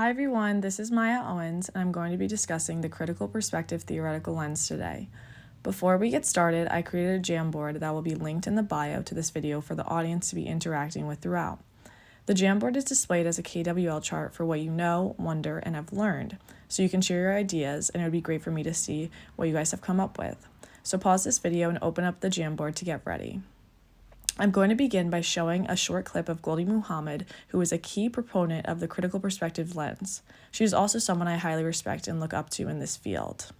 Hi everyone, this is Maya Owens, and I'm going to be discussing the critical perspective theoretical lens today. Before we get started, I created a Jamboard that will be linked in the bio to this video for the audience to be interacting with throughout. The Jamboard is displayed as a KWL chart for what you know, wonder, and have learned, so you can share your ideas, and it would be great for me to see what you guys have come up with. So pause this video and open up the Jamboard to get ready. I'm going to begin by showing a short clip of Goldie Muhammad, who is a key proponent of the critical perspective lens. She is also someone I highly respect and look up to in this field.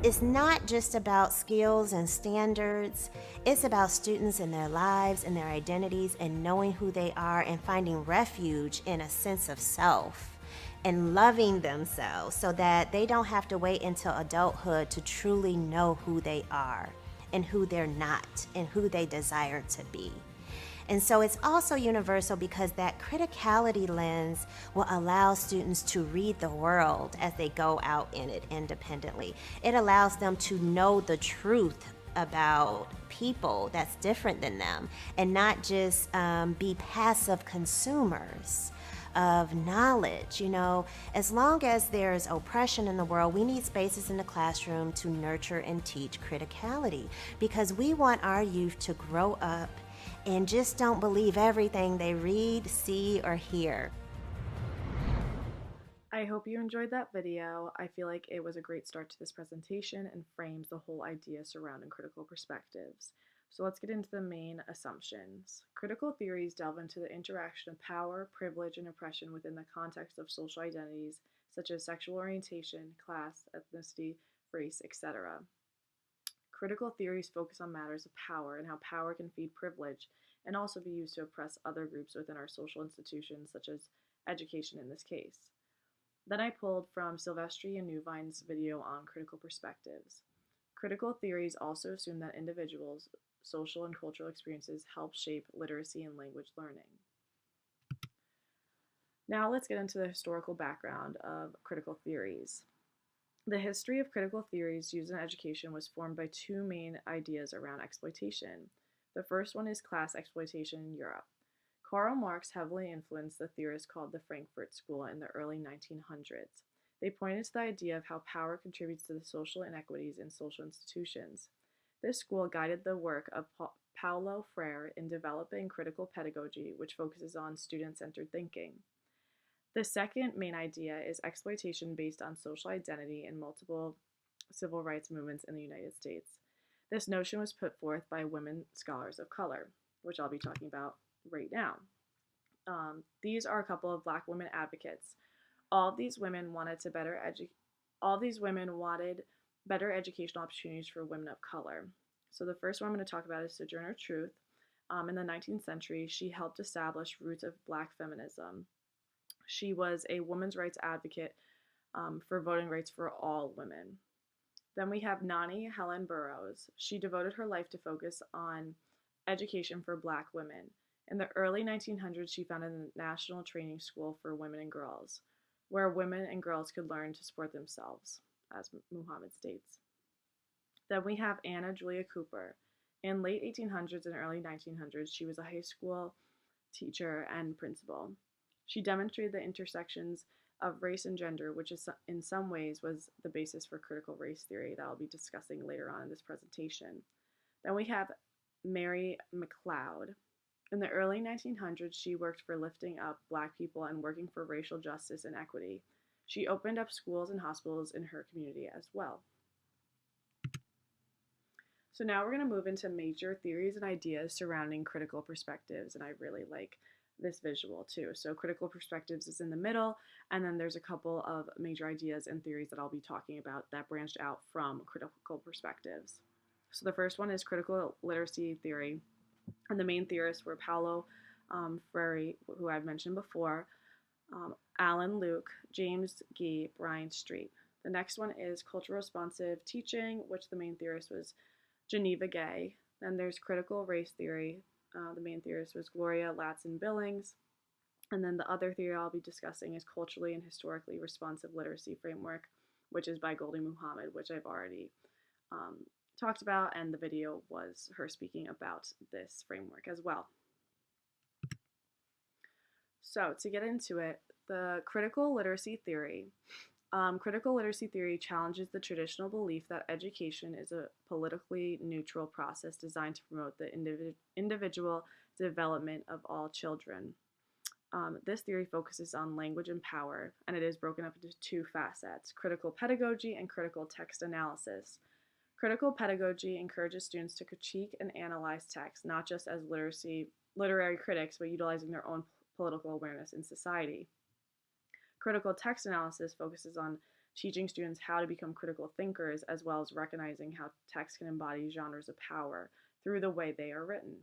It's not just about skills and standards. It's about students and their lives and their identities and knowing who they are and finding refuge in a sense of self and loving themselves so that they don't have to wait until adulthood to truly know who they are and who they're not and who they desire to be. And so it's also universal because that criticality lens will allow students to read the world as they go out in it independently. It allows them to know the truth about people that's different than them and not just be passive consumers of knowledge. As long as there's oppression in the world, we need spaces in the classroom to nurture and teach criticality because we want our youth to grow up and just don't believe everything they read, see, or hear. I hope you enjoyed that video. I feel like it was a great start to this presentation and frames the whole idea surrounding critical perspectives. So let's get into the main assumptions. Critical theories delve into the interaction of power, privilege, and oppression within the context of social identities such as sexual orientation, class, ethnicity, race, etc. Critical theories focus on matters of power and how power can feed privilege and also be used to oppress other groups within our social institutions, such as education in this case. Then I pulled from Silvestri and Newvine's video on critical perspectives. Critical theories also assume that individuals' social and cultural experiences help shape literacy and language learning. Now let's get into the historical background of critical theories. The history of critical theories used in education was formed by two main ideas around exploitation. The first one is class exploitation in Europe. Karl Marx heavily influenced the theorists called the Frankfurt School in the early 1900s. They pointed to the idea of how power contributes to the social inequities in social institutions. This school guided the work of Paulo Freire in developing critical pedagogy, which focuses on student-centered thinking. The second main idea is exploitation based on social identity in multiple civil rights movements in the United States. This notion was put forth by women scholars of color, which I'll be talking about right now. These are a couple of Black women advocates. All of these women wanted to all these women wanted better educational opportunities for women of color. So the first one I'm going to talk about is Sojourner Truth. In the 19th century, she helped establish roots of Black feminism. She was a women's rights advocate for voting rights for all women. Then we have Nani Helen Burroughs. She devoted her life to focus on education for Black women. In the early 1900s, she founded the National Training School for Women and Girls, where women and girls could learn to support themselves, as Muhammad states. Then we have Anna Julia Cooper. In late 1800s and early 1900s, she was a high school teacher and principal. She demonstrated the intersections of race and gender, which is in some ways was the basis for critical race theory that I'll be discussing later on in this presentation. Then we have Mary McLeod. In the early 1900s, she worked for lifting up Black people and working for racial justice and equity. She opened up schools and hospitals in her community as well. So now we're going to move into major theories and ideas surrounding critical perspectives, and I really like this visual too. So critical perspectives is in the middle, and then there's a couple of major ideas and theories that I'll be talking about that branched out from critical perspectives. So the first one is critical literacy theory, and the main theorists were Paulo Freire, who I've mentioned before, Alan Luke, James Gee, Brian Street. The next one is cultural responsive teaching, which the main theorist was Geneva Gay. Then there's critical race theory. The main theorist was Gloria Ladson Billings. And then the other theory I'll be discussing is culturally and historically responsive literacy framework, which is by Goldie Muhammad, which I've already talked about, and the video was her speaking about this framework as well. So to get into it, The critical literacy theory. Critical literacy theory challenges the traditional belief that education is a politically neutral process designed to promote the individual development of all children. This theory focuses on language and power, and it is broken up into two facets: critical pedagogy and critical text analysis. Critical pedagogy encourages students to critique and analyze text, not just as literary critics, but utilizing their own political awareness in society. Critical text analysis focuses on teaching students how to become critical thinkers, as well as recognizing how text can embody genres of power through the way they are written.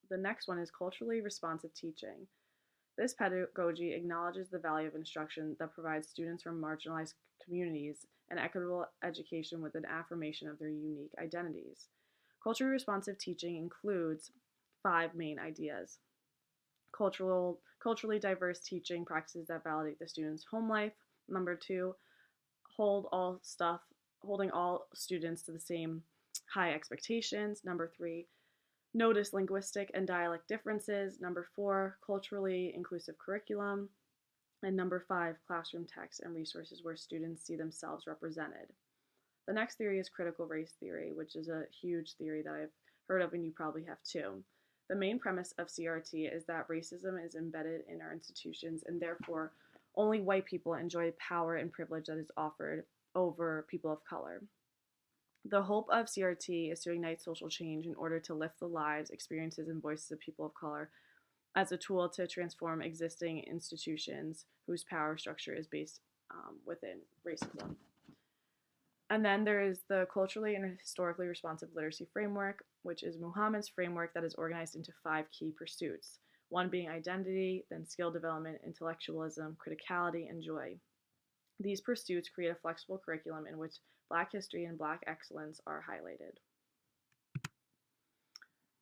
The next one is culturally responsive teaching. This pedagogy acknowledges the value of instruction that provides students from marginalized communities an equitable education with an affirmation of their unique identities. Culturally responsive teaching includes 5 main ideas: culturally diverse teaching practices that validate the student's home life. Number 2, holding all students to the same high expectations. Number 3, notice linguistic and dialect differences. Number 4, culturally inclusive curriculum. And number 5, classroom texts and resources where students see themselves represented. The next theory is critical race theory, which is a huge theory that I've heard of and you probably have too. The main premise of CRT is that racism is embedded in our institutions and therefore only white people enjoy power and privilege that is offered over people of color. The hope of CRT is to ignite social change in order to lift the lives, experiences, and voices of people of color as a tool to transform existing institutions whose power structure is based within racism. And then there is the culturally and historically responsive literacy framework, which is Muhammad's framework that is organized into 5 key pursuits. One being identity, then skill development, intellectualism, criticality, and joy. These pursuits create a flexible curriculum in which Black history and Black excellence are highlighted.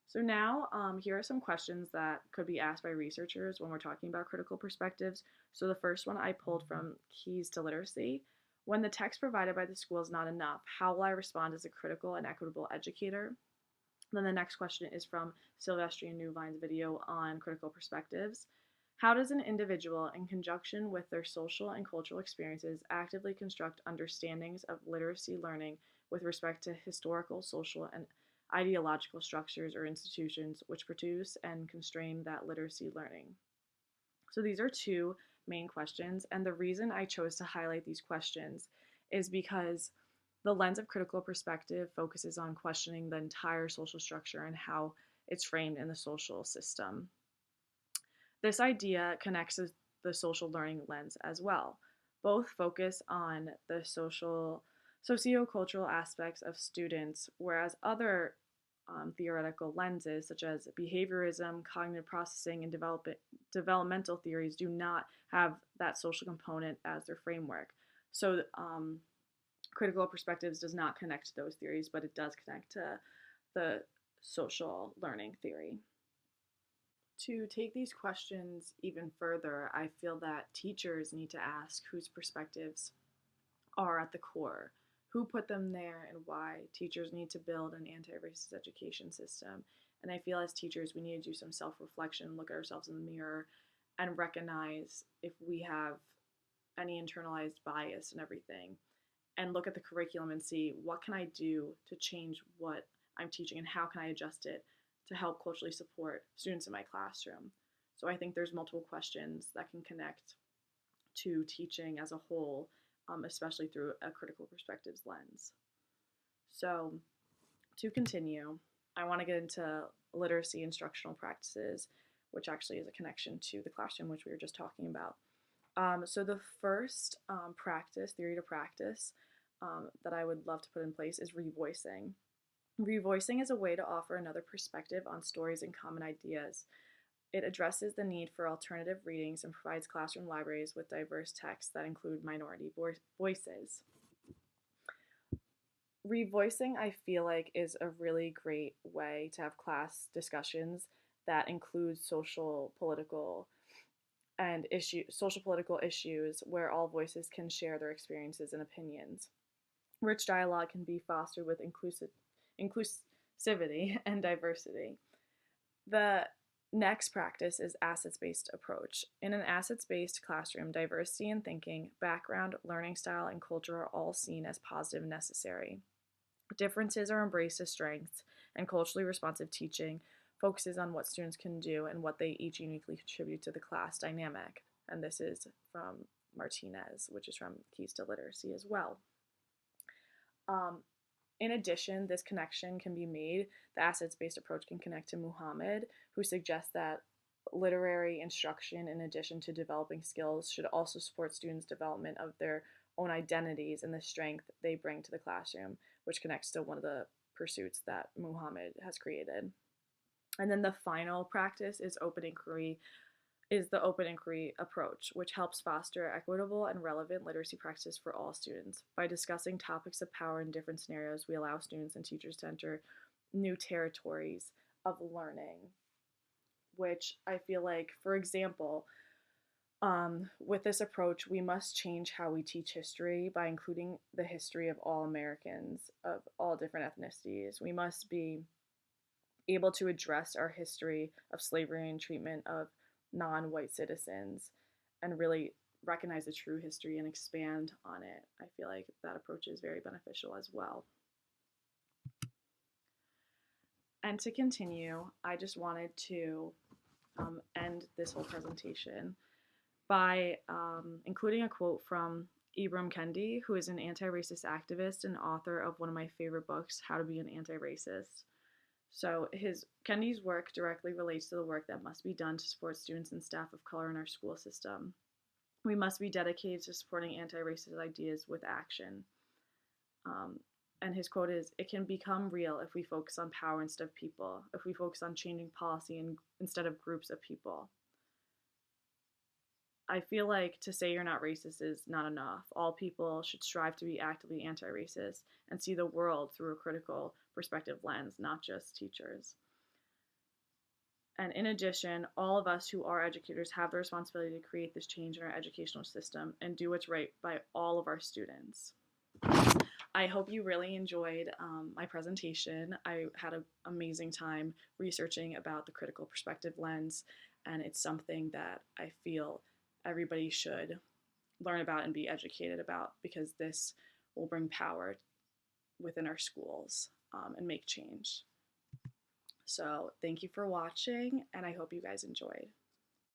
So now, here are some questions that could be asked by researchers when we're talking about critical perspectives. So the first one I pulled from Keys to Literacy. When the text provided by the school is not enough, how will I respond as a critical and equitable educator? Then the next question is from Silvestri and Newvine's video on critical perspectives. How does an individual, in conjunction with their social and cultural experiences, actively construct understandings of literacy learning with respect to historical, social, and ideological structures or institutions which produce and constrain that literacy learning? So these are 2 main questions, and the reason I chose to highlight these questions is because the lens of critical perspective focuses on questioning the entire social structure and how it's framed in the social system. This idea connects to the social learning lens as well. Both focus on the sociocultural aspects of students, whereas other theoretical lenses, such as behaviorism, cognitive processing, and developmental theories, do not have that social component as their framework. So critical perspectives does not connect to those theories, but it does connect to the social learning theory. To take these questions even further, I feel that teachers need to ask whose perspectives are at the core, who put them there, and why. Teachers need to build an anti-racist education system. And I feel as teachers, we need to do some self-reflection, look at ourselves in the mirror, and recognize if we have any internalized bias and everything, and look at the curriculum and see what can I do to change what I'm teaching and how can I adjust it to help culturally support students in my classroom. So I think there's multiple questions that can connect to teaching as a whole, especially through a critical perspectives lens. So to continue, I want to get into literacy instructional practices, which actually is a connection to the classroom, which we were just talking about. So the first theory to practice that I would love to put in place is revoicing. Revoicing is a way to offer another perspective on stories and common ideas. It addresses the need for alternative readings and provides classroom libraries with diverse texts that include minority voices. Revoicing, I feel like, is a really great way to have class discussions that include social political issues where all voices can share their experiences and opinions. Rich dialogue can be fostered with inclusivity and diversity. The Next practice is assets-based approach. In an assets-based classroom, diversity in thinking, background, learning style, and culture are all seen as positive and necessary. Differences are embraced as strengths, and culturally responsive teaching focuses on what students can do and what they each uniquely contribute to the class dynamic. And this is from Martinez, which is from Keys to Literacy as well. Um, in addition, this connection can be made. The assets-based approach can connect to Muhammad, who suggests that literary instruction, in addition to developing skills, should also support students' development of their own identities and the strength they bring to the classroom, which connects to one of the pursuits that Muhammad has created. And then the final practice is the open inquiry approach, which helps foster equitable and relevant literacy practices for all students. By discussing topics of power in different scenarios, we allow students and teachers to enter new territories of learning, which I feel like, for example, with this approach, we must change how we teach history by including the history of all Americans of all different ethnicities. We must be able to address our history of slavery and treatment of non-white citizens and really recognize the true history and expand on it. I feel like that approach is very beneficial as well. And to continue, I just wanted to end this whole presentation by including a quote from Ibram Kendi, who is an anti-racist activist and author of one of my favorite books, How to Be an Anti-Racist. So Kendi's work directly relates to the work that must be done to support students and staff of color in our school system. We must be dedicated to supporting anti-racist ideas with action. And his quote is, "It can become real if we focus on power instead of people, if we focus on changing policy instead of groups of people." I feel like to say you're not racist is not enough. All people should strive to be actively anti-racist and see the world through a critical perspective lens, not just teachers. And in addition, all of us who are educators have the responsibility to create this change in our educational system and do what's right by all of our students. I hope you really enjoyed my presentation. I had an amazing time researching about the critical perspective lens, and it's something that I feel everybody should learn about and be educated about, because this will bring power within our schools and make change. So thank you for watching, and I hope you guys enjoyed.